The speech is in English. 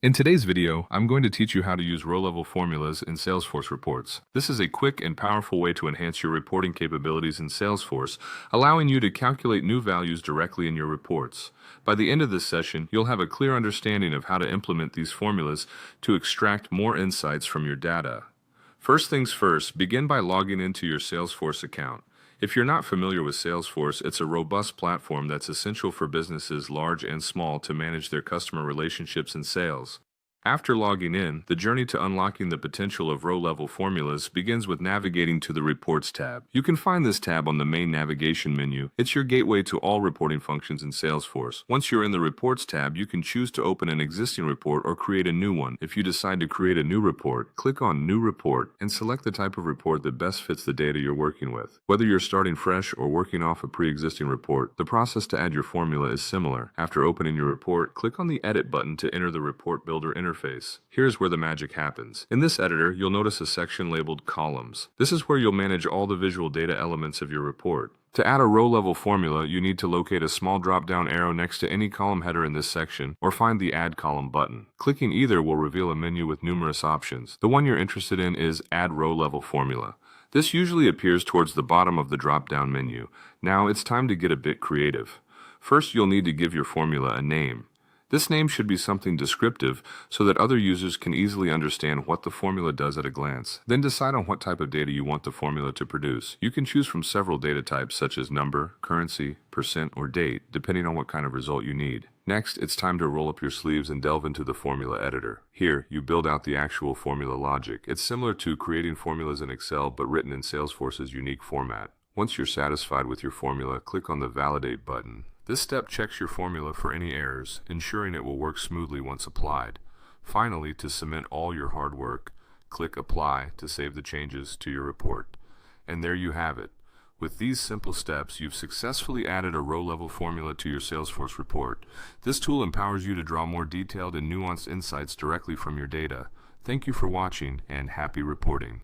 In today's video, I'm going to teach you how to use row-level formulas in Salesforce reports. This is a quick and powerful way to enhance your reporting capabilities in Salesforce, allowing you to calculate new values directly in your reports. By the end of this session, you'll have a clear understanding of how to implement these formulas to extract more insights from your data. First things first, begin by logging into your Salesforce account. If you're not familiar with Salesforce, it's a robust platform that's essential for businesses large and small to manage their customer relationships and sales. After logging in, the journey to unlocking the potential of row-level formulas begins with navigating to the Reports tab. You can find this tab on the main navigation menu. It's your gateway to all reporting functions in Salesforce. Once you're in the Reports tab, you can choose to open an existing report or create a new one. If you decide to create a new report, click on New Report and select the type of report that best fits the data you're working with. Whether you're starting fresh or working off a pre-existing report, the process to add your formula is similar. After opening your report, click on the Edit button to enter the Report Builder interface. Here's where the magic happens. In this editor, you'll notice a section labeled Columns. This is where you'll manage all the visual data elements of your report. To add a row-level formula, you need to locate a small drop-down arrow next to any column header in this section, or find the Add Column button. Clicking either will reveal a menu with numerous options. The one you're interested in is Add Row-Level Formula. This usually appears towards the bottom of the drop-down menu. Now it's time to get a bit creative. First, you'll need to give your formula a name. This name should be something descriptive so that other users can easily understand what the formula does at a glance. Then decide on what type of data you want the formula to produce. You can choose from several data types such as number, currency, percent, or date, depending on what kind of result you need. Next, it's time to roll up your sleeves and delve into the formula editor. Here, you build out the actual formula logic. It's similar to creating formulas in Excel, but written in Salesforce's unique format. Once you're satisfied with your formula, click on the Validate button. This step checks your formula for any errors, ensuring it will work smoothly once applied. Finally, to cement all your hard work, click Apply to save the changes to your report. And there you have it. With these simple steps, you've successfully added a row-level formula to your Salesforce report. This tool empowers you to draw more detailed and nuanced insights directly from your data. Thank you for watching, and happy reporting.